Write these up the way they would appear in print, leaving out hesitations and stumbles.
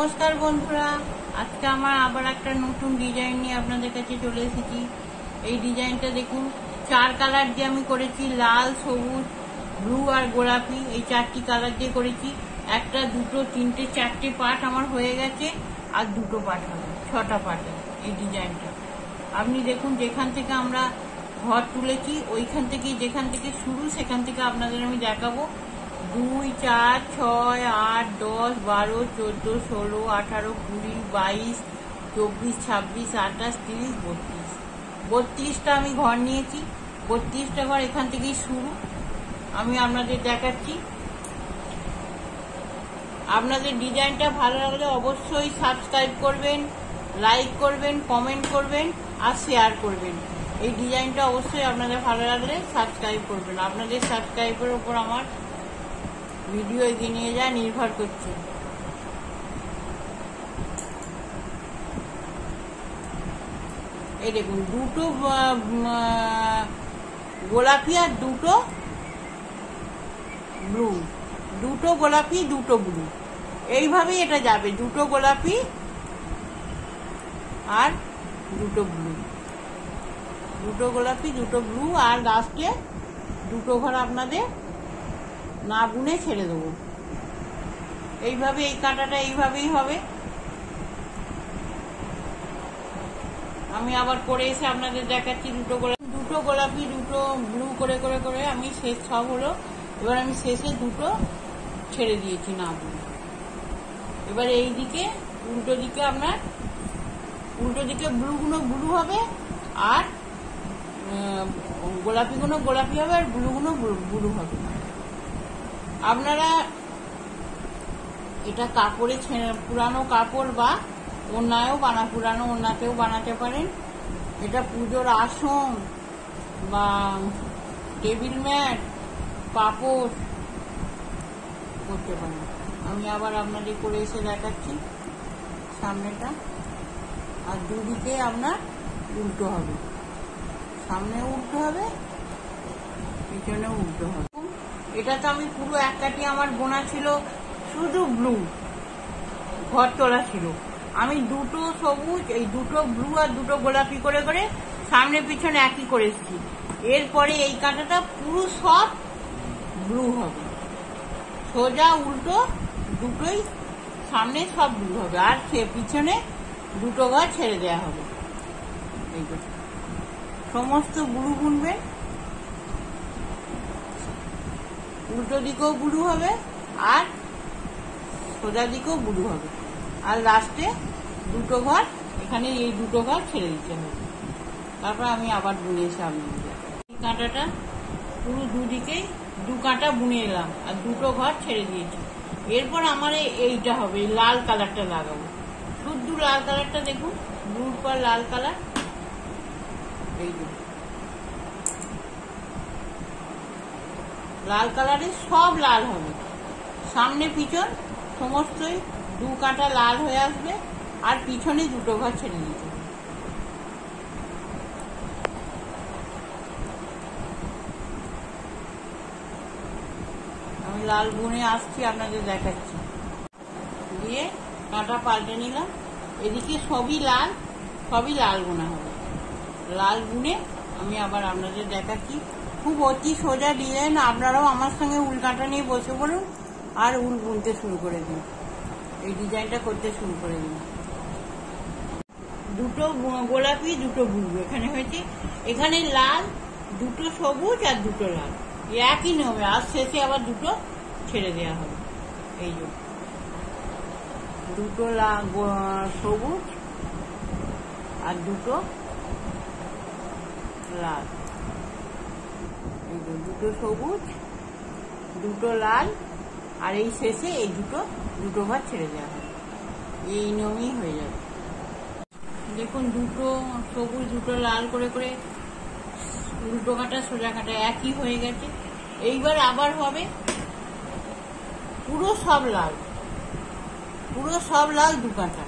নমস্কার বন্ধুরা, আজকে আমার আবার একটা নতুন ডিজাইন নিয়ে আপনাদের কাছে চলে এসেছি। এই ডিজাইনটা দেখুন, 4 কালার দিয়ে আমি করেছি, লাল, সবুজ, ব্লু আর গোলাপি, এই 4টি কালার দিয়ে করেছি। 1, 2, 3, 4টে পার্ট আমার হয়ে গেছে, আর 2টো পার্ট হবে, 6টা পার্ট এই ডিজাইনটা। আপনি দেখুন, যেখান থেকে আমরা ঘর তুলেছি ওইখান থেকে, যেখান থেকে শুরু সেখান থেকে আপনাদের আমি দেখাবো। 2, 4, 6, 8, 10, 12, 14, 16, 18, 20, 22, 24, 26, 28, 30, 32। 32টা আমি ঘর নিয়েছি। 32টা ঘর এখান থেকেই শুরু, আমি আপনাদের দেখাচ্ছি। আপনাদের ডিজাইনটা ভালো লাগলে অবশ্যই সাবস্ক্রাইব করবেন, লাইক করবেন, কমেন্ট করবেন আর শেয়ার করবেন। এই ডিজাইনটা অবশ্যই আপনাদের ভালো লাগলে সাবস্ক্রাইব করবেন। আপনাদের সাবস্ক্রাইবের উপর আমার ভিডিও এগিয়ে নিয়ে যা নির্ভর করছে। এই দেখুন, 2টো গোলাপি আর 2টো ব্লু, 2টো গোলাপি 2টো ব্লু, এইভাবেই এটা যাবে। 2টো গোলাপি আর 2টো ব্লু, 2টো গোলাপি 2টো ব্লু, আর লাস্টে 2টো ঘর আপনাদের না বুনে ছেড়ে দেবো। এইভাবে এই কাঁটাটা এইভাবেই হবে। আমি আবার করে এসে আপনাদের দেখাচ্ছি। 2টো গোলাপি 2টো ব্লু করে করে করে আমি শেষ সব হলো। এবার আমি শেষে 2টো ছেড়ে দিয়েছি না বুনে। এবার এই দিকে উল্টো দিকে আপনার উল্টো দিকে ব্লুগুলো ব্লু হবে, আর গোলাপিগুলো গোলাপি হবে, আর ব্লুগুলো ব্লু হবে। আপনারা এটা কাপড়ে পুরানো কাপড় বা ওড়নায়ও পুরানো ওড়নাতেও বানাতে পারেন। এটা পুজোর আসন বা টেবিল ম্যাট, পাপড় করতে পারেন। আমি আবার আপনাদের করে এসে দেখাচ্ছি সামনেটা। আর দুদিকে আপনার উল্টো হবে, সামনেও উল্টো হবে, পিছনেও উল্টো হবে। এটা তো আমি পুরো এক কাটি আমার বোনা ছিল, শুধু ব্লু ঘর তোলা ছিল। আমি 2টো সবুজ, এই 2টো ব্লু আর 2টো গোলাপি করে করে সামনে পিছনে একই করে এসেছি। এরপরে এই কাঁটাটা পুরো সব ব্লু হবে, সোজা উল্টো দুটোই সামনে সব ব্লু হবে, আর পিছনে 2টো ঘর ছেড়ে দেওয়া হবে। এই সমস্ত ব্লু বুনবেন, উল্টো দিকেও ব্লু হবে আর সোজা দিকেও ব্লু হবে, আর লাস্টে 2টো ঘর, এখানে এই 2টো ঘর ছেড়ে দিতে হবে। তারপর আমি আবার বুনে এসে আপনাদের এই কাঁটাটা পুরো দুদিকেই 2 কাঁটা বুনে এলাম, আর 2টো ঘর ছেড়ে দিয়েছি। এরপর আমার এইটা হবে, লাল কালারটা লাগাবো, শুদ্ধ লাল কালারটা দেখুন, ব্লুর পর লাল কালার। এই লাল কালারে সব লাল হবে, সামনে পিছন সমস্তই 2 কাঁটা লাল হয়ে আসবে, আর পিছনে 2টো ঘর ছেড়ে দিতে হবে। আমি লাল বুনে আসছি, আপনাদের দেখাচ্ছি। দিয়ে কাঁটা পাল্টে নিলাম, এদিকে সবই লাল বোনা হবে। লাল বুনে আমি আবার আপনাদের দেখাচ্ছি। খুব অতি সোজা ডিজাইন, আপনারাও আমার সঙ্গে উল কাঁটা নিয়ে বসে পড়ুন আর উল বুনতে শুরু করে দিন, এই ডিজাইনটা করতে শুরু করে দিন। 2টো গোলাপি 2টো ব্লু এখানে হয়েছে, এখানে লাল, 2টো সবুজ আর 2টো লাল, একই নিয়মে। আর শেষে আবার 2টো ছেড়ে দেওয়া হবে। এই যে 2টো সবুজ আর 2টো লাল, এই যে 2টো সবুজ 2টো লাল, আর এই শেষে এই 2টো ঘর ছেড়ে দেওয়া হবে। এই নিয়মেই হয়ে যাবে। দেখুন, 2টো সবুজ 2টো লাল করে করে উল্টো কাঁটা সোজা কাঁটা একই হয়ে গেছে। এইবার আবার হবে পুরো সব লাল 2 কাঁটা,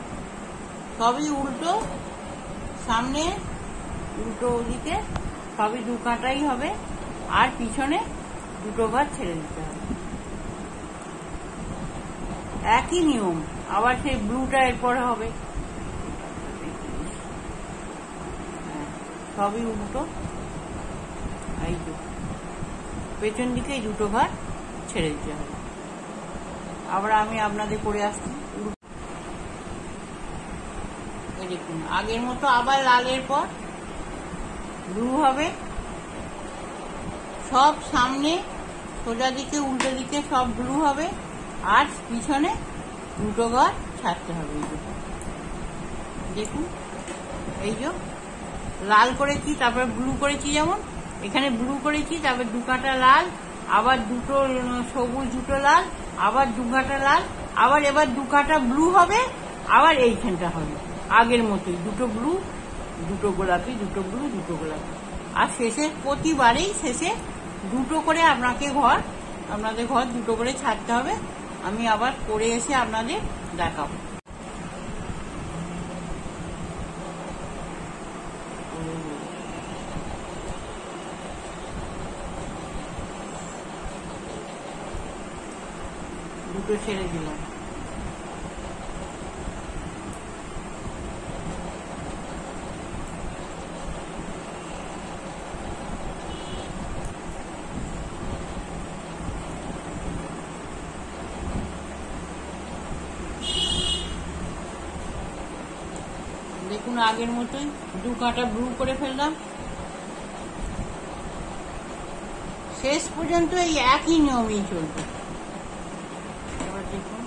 সবই উল্টো, সামনে উল্টো ওদিকে সবই 2 কাঁটাই হবে, আর পিছনে 2টো ঘর ছেড়ে দিতে হবে। একই নিয়ম। আবার সেই ব্লুটা এরপরে হবে, সবই উল্টো। এই তো পেছন দিকে এই দুটো ঘর ছেড়ে দিতে হবে। আবার আমি আপনাদের করে আসছি। দেখুন আগের মতো আবার লালের পর ব্লু হবে, সব সামনে সোজা দিকে উল্টো দিকে সব ব্লু হবে, আর পিছনে দুটো ঘর ছাড়তে হবে। দেখুন এই যে লাল করেছি, তারপরে ব্লু করেছি, যেমন এখানে ব্লু করেছি, তারপর দু কাটা লাল, আবার দুটো সবুজ, দুটো লাল, আবার দু কাটা লাল, আবার এবার দু কাটা ব্লু হবে, আবার এইখানটা হবে আগের মতোই, দুটো ব্লু, দুটো গোলাপি, দুটো ব্লু, দুটো গোলাপি। আর শেষে প্রতিবারেই শেষে দুটো করে আপনাদের ঘর দুটো করে ছাড়তে হবে। আমি আবার করে এসে আপনাদের দেখাবো। দুটো ছেড়ে দিলাম। দেখুন আগের মতোই দু কাটা ব্লু করে ফেললাম। শেষ পর্যন্ত এই একই নিয়মেই চলবে। এবার দেখুন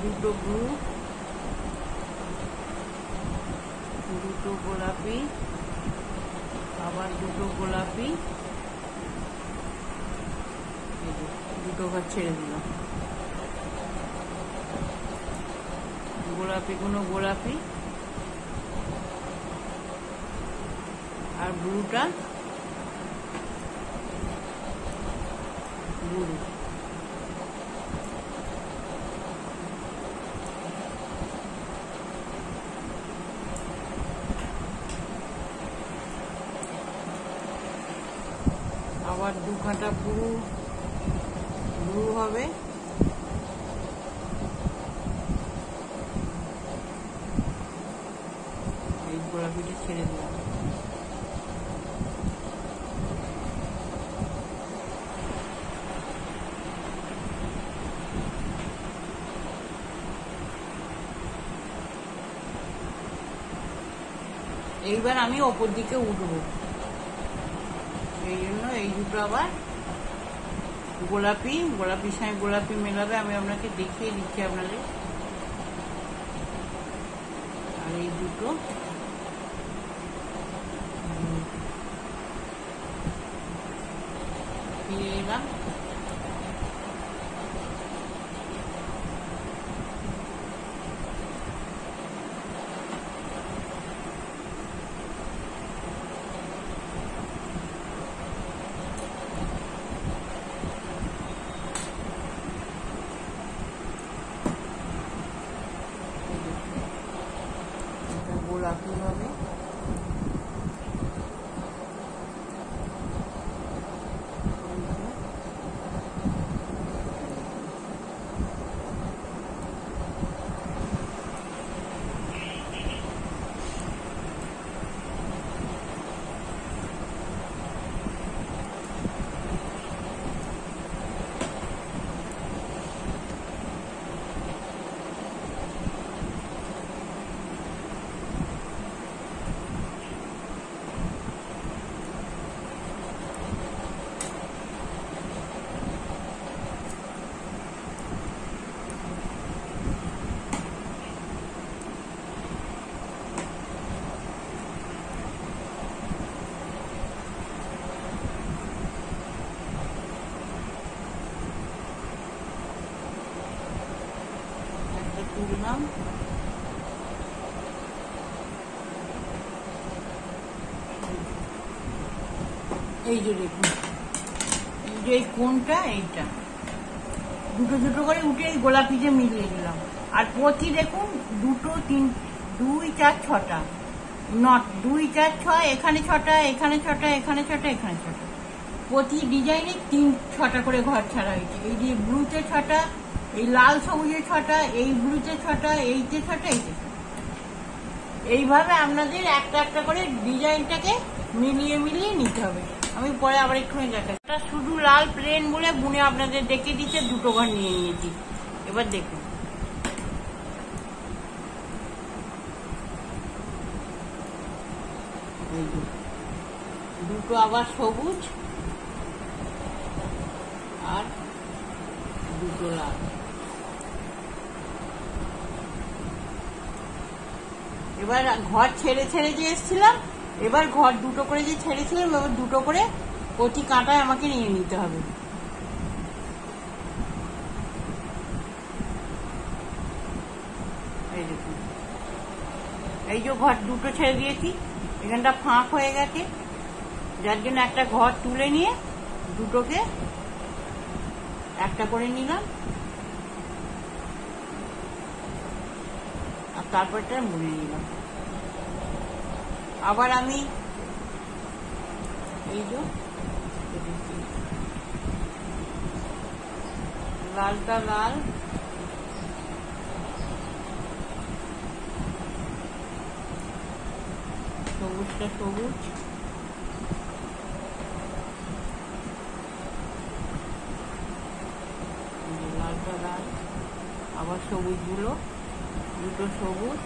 দুটো ব্লু, দুটো গোলাপি, আবার দুটো গোলাপি, দুটো ঘর ছেড়ে দিলাম। গোলাপি কোনো গোলাপি, আর ব্লুটা ব্লু। আবার দু কাটা ব্লু হবে, এই গোলাপিটা ছেড়ে দিলাম। এইবার আমি ওপর দিকে উঠবো, এই জন্য এই দুটো আবার গোলাপির সঙ্গে গোলাপি মেলাবে। আমি আপনাকে দেখিয়ে দিচ্ছি আপনাদের। আর এই দুটো ফিরে এলাম। গোলাপি হবে, তুললাম। এই যে দেখুন, এই যে এই কোনটা, এইটা দুটো দুটো করে উঠে এই গোলাপিতে মিলিয়ে দিলাম। আর প্রতি দেখুন দুটো, তিন, 2, 4, 6টা নট 2 4 6, এখানে 6টা, এখানে 6টা, এখানে 6টা, এখানে 6টা। প্রতি ডিজাইনে 6টা করে ঘর ছাড়া হয়েছে। এই যে ব্লুতে 6টা, এই লাল সবুজে 6টা, এই ব্লুতে 6টা, এইতে 6টা, এইতে 6টা। এইভাবে আপনাদের একটা একটা করে ডিজাইনটাকে মিলিয়ে মিলিয়ে নিতে হবে। আমি পরে আবার একটুখানি দেখাচ্ছি। এটা শুধু লাল প্লেন বলে বুনে আপনাদের দেখে দিচ্ছে, 2টো ঘর নিয়ে নিয়েছি। এবার দেখুন, দুটো আবার সবুজ আর দুটো লাল। এবার ঘর ছেড়ে ছেড়ে যে এসেছিলাম, এবার ঘর 2টো করে যে ছেড়েছিলাম, এবার 2টো করে প্রতি কাঁটায় আমাকে নিয়ে নিতে হবে। এই দেখুন, এই যে ঘর 2টো ছেড়ে দিয়েছি, এখানটা ফাঁক হয়ে গেছে, যার জন্য একটা ঘর তুলে নিয়ে 2টোকে একটা করে নিলাম, আর তারপরটা বুনে নিলাম। আবার আমি এই যে লালটা লাল, সবুজটা সবুজ, লালটা লাল, আবার সবুজগুলো, 2টো সবুজ,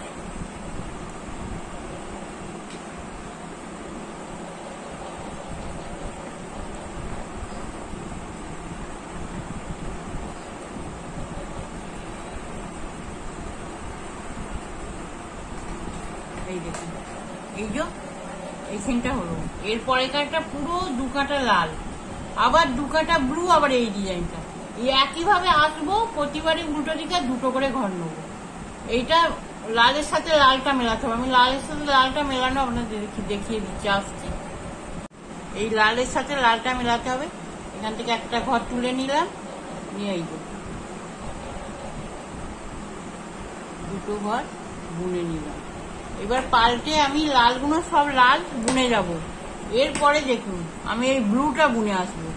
এই দেখুন, এই যে এইখানটা হলো। এরপরে কাটা পুরো 2 কাটা লাল, আবার 2 কাটা ব্লু, আবার এই ডিজাইনটা। এই একইভাবে আসবো, প্রতিবারই উল্টো দিকে 2টো করে ঘর নেবো। এইটা লালের সাথে লালটা মেলাতে হবে। আমি লালের সাথে লালটা মেলানো আপনাদের দেখিয়ে দিচ্ছি, আসছে। এই লালের সাথে লালটা মেলাতে হবে। এখান থেকে একটা ঘর তুলে নিলাম, নিয়ে এই 2টো ঘর বুনে নিলাম। এবার পাল্টে আমি লালগুলো সব লাল বুনে যাব। এরপরে দেখুন, আমি এই ব্লুটা বুনে আসবো।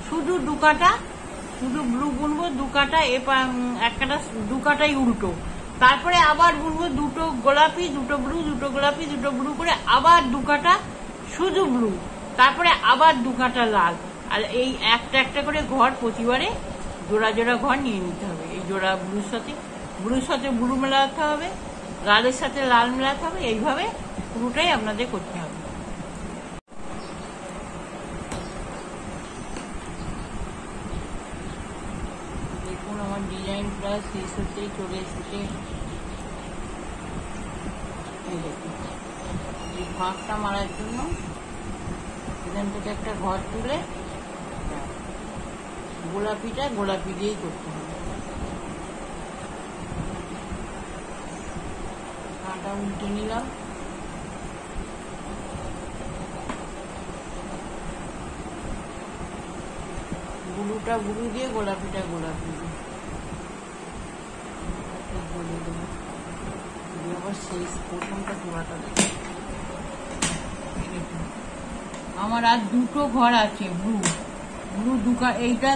শুধু 2 কাটা, শুধু ব্লু বুনবো 2 কাটা, এক কাটা 2 কাটাই উল্টো। তারপরে আবার বুনবো 2টো গোলাপি, 2টো ব্লু, 2টো গোলাপি, 2টো ব্লু করে আবার 2 কাটা শুধু ব্লু, তারপরে আবার 2 কাটা লাল। আর এই একটা একটা করে ঘর প্রতিবারে জোড়া জোড়া ঘর নিয়ে নিতে হবে। এই জোড়া ব্লুর সাথে ব্লু মেলাতে হবে, লালের সাথে লাল মেলাতে হবে। এইভাবে পুরোটাই আপনাদের করতে হবে। দেখুন, আমার ডিজাইন প্রায় শেষ হতেই চলে এসেছে। এই দেখুন, এই ফাঁকটা মারার জন্য এখান থেকে একটা ঘর তুলে গোলাপিটা গোলাপি দিয়েই করতে হবে। কাঁটা উল্টে নিলাম, ব্লুটা ব্লু দিয়ে, গোলাপিটা গোলাপি দিয়ে আবার শেষ প্রথমটা জোড়াটা দেখি। আমার আর 2টো ঘর আছে ব্লু, এইটা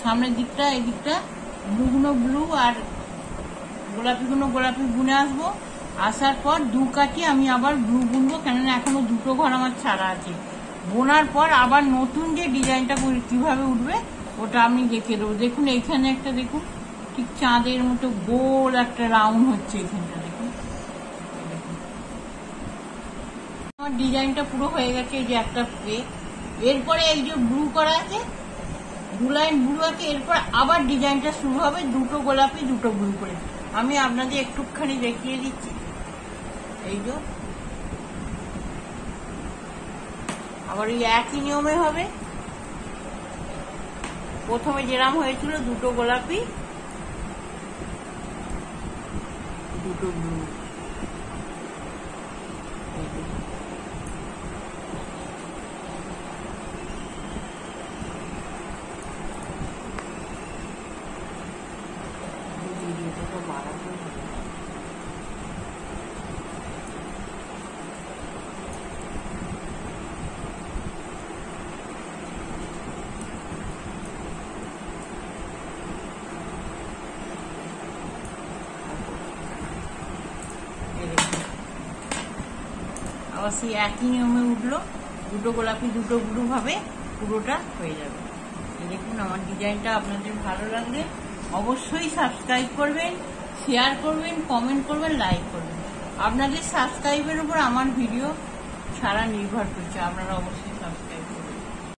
সামনের দিকটা, এই দিকটা ব্লুগুলো ব্লু আর গোলাপিগুলো গোলাপি বুনে আসবো। আসার পর 2 কাটি আমি আবার ব্লু বুনবো, কেননা এখনো 2টো ঘর আমার ছাড়া আছে। বোনার পর আবার নতুন যে ডিজাইনটা কিভাবে উঠবে ওটা আমি দেখিয়ে দেবো। দেখুন, এইখানে একটা দেখুন, ঠিক চাঁদের মতো গোল একটা রাউন্ড হচ্ছে এখানটা। দেখুন, আমার ডিজাইনটা পুরো হয়ে গেছে। এই যে একটা এরপরে এই যে ব্লু করা আছে, 2 লাইন ব্লু আছে, এরপর আবার ডিজাইনটা শুরু হবে 2টো গোলাপি 2টো ব্লু করে। আমি আপনাদের একটুখানি দেখিয়ে দিচ্ছি। এই যে আবার ওই একই নিয়মে হবে। প্রথমে যেরাম হয়েছিল 2টো গোলাপি 2টো ব্লু, আবার সেই একই নিয়মে উঠলো, দুটো গোলাপি দুটো ব্লু ভাবে পুরোটা হয়ে যাবে। দেখুন আমার ডিজাইনটা আপনাদের ভালো লাগলে অবশ্যই সাবস্ক্রাইব করবেন, শেয়ার করবেন, কমেন্ট করবেন, লাইক করবেন। আপনাদের সাবস্ক্রাইবের উপর আমার ভিডিও সারা নির্ভর করছে, আপনারা অবশ্যই